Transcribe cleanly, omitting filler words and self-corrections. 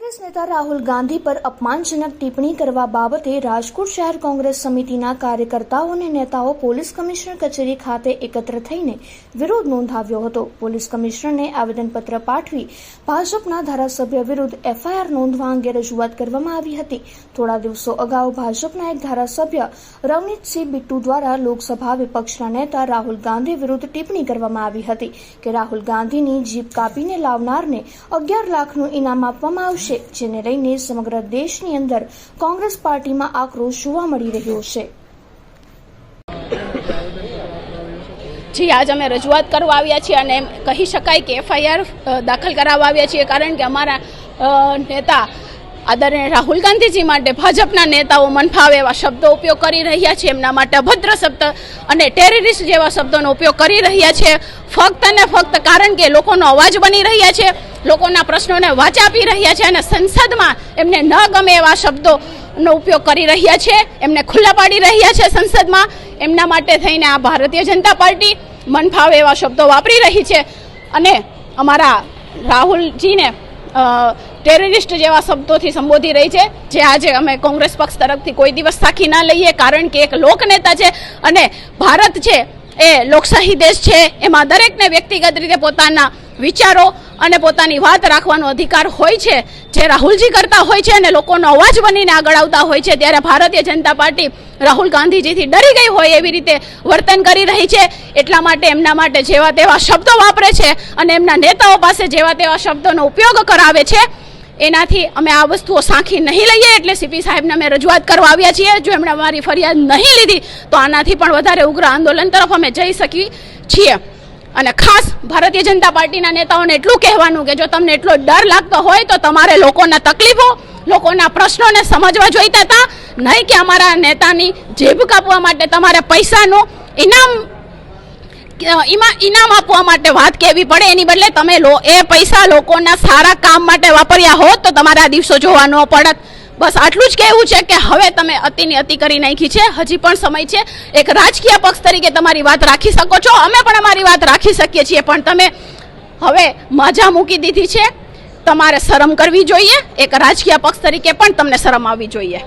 કોંગ્રેસ નેતા રાહુલ ગાંધી પર અપમાનજનક ટિપ્પણી કરવા બાબતે રાજકોટ શહેર કોંગ્રેસ સમિતિના કાર્યકર્તાઓ અને નેતાઓ પોલીસ કમિશનર કચેરી ખાતે એકત્ર થઈને વિરોધ નોંધાવ્યો હતો। પોલીસ કમિશનરને આવેદનપત્ર પાઠવી ભાજપના ધારાસભ્ય વિરુદ્ધ એફઆઈઆર નોંધવા અંગે રજૂઆત કરવામાં આવી હતી। થોડા દિવસો અગાઉ ભાજપના એક ધારાસભ્ય રવનીતસિંહ બિટ્ટુ દ્વારા લોકસભા વિપક્ષના નેતા રાહુલ ગાંધી વિરુદ્ધ ટિપ્પણી કરવામાં આવી હતી કે રાહુલ ગાંધીની જીભ કાપીને લાવનારને 11 લાખનું ઇનામ આપવામાં આવશે, જેને લઈને સમગ્ર દેશની અંદર કોંગ્રેસ પાર્ટીમાં આક્રોશ જોવા મળી રહ્યો છે। જી આજ અમે રજૂઆત કરવા આવ્યા છીએ અને કહી શકાય કે એફઆઈઆર દાખલ કરાવવા આવ્યા છીએ, કારણ કે અમારા નેતા આદરણીય રાહુલ ગાંધીજી માટે ભાજપના નેતાઓ મનફાવે એવા શબ્દો ઉપયોગ કરી રહ્યા છે। એમના માટે અભદ્ર શબ્દ અને ટેરરિસ્ટ જેવા શબ્દોનો ઉપયોગ કરી રહ્યા છે, ફક્ત ને ફક્ત કારણ કે લોકોનો અવાજ બની રહ્યા છે, લોકોના પ્રશ્નોને વાચા આપી રહ્યા છે અને સંસદમાં એમને ન ગમે એવા શબ્દોનો ઉપયોગ કરી રહ્યા છે, એમને ખુલ્લા પાડી રહ્યા છે સંસદમાં। એમના માટે થઈને આ ભારતીય જનતા પાર્ટી મનફાવે એવા શબ્દો વાપરી રહી છે અને અમારા રાહુલજીને ટેરરિસ્ટ જેવા શબ્દોથી સંબોધી રહી છે, જે આજે અમે કોંગ્રેસ પક્ષ તરફથી કોઈ દિવસ સાખી ના લઈએ, કારણ કે એક લોકનેતા છે અને ભારત છે એ લોકશાહી દેશ છે, એમાં દરેકને વ્યક્તિગત રીતે પોતાના વિચારો અને પોતાની વાત રાખવાનો અધિકાર હોય છે, જે રાહુલજી કરતા હોય છે અને લોકોનો અવાજ બનીને આગળ આવતા હોય છે। ત્યારે ભારતીય જનતા પાર્ટી રાહુલ ગાંધીજીથી ડરી ગઈ હોય એવી રીતે વર્તન કરી રહી છે, એટલા માટે એમના માટે જેવા તેવા શબ્દો વાપરે છે અને એમના નેતાઓ પાસે જેવા તેવા શબ્દોનો ઉપયોગ કરાવે છે। એનાથી અમે આ વસ્તુઓ સાંખી નહીં લઈએ, એટલે સીપી સાહેબને અમે રજૂઆત કરવા આવ્યા છીએ। જો એમણે અમારી ફરિયાદ નહીં લીધી તો આનાથી પણ વધારે ઉગ્ર આંદોલન તરફ અમે જઈ શકીએ છીએ। અને ખાસ ભારતીય જનતા પાર્ટીના નેતાઓને એટલું કહેવાનું કે જો તમને એટલો ડર લાગતો હોય તો તમારે લોકોના તકલીફો, લોકોના પ્રશ્નોને સમજવા જોઈતા હતા, નહીં કે અમારા નેતાની જીભ કાપવા માટે તમારે પૈસાનું ઇનામ આપવા માટે વાત કહેવી પડે। એની બદલે તમે એ પૈસા લોકોના સારા કામ માટે વાપર્યા હોત તો તમારે આ દિવસો જોવા ન પડત। બસ આટલું જ કહેવું છે કે હવે તમે અતિની અતિ કરી નાખી છે, હજી પણ સમય છે। એક રાજકીય પક્ષ તરીકે તમારી વાત રાખી શકો છો, અમે પણ અમારી વાત રાખી શકીએ છીએ, પણ તમે હવે મજા મૂકી દીધી છે। તમારે શરમ કરવી જોઈએ, એક રાજકીય પક્ષ તરીકે પણ તમને શરમ આવવી જોઈએ।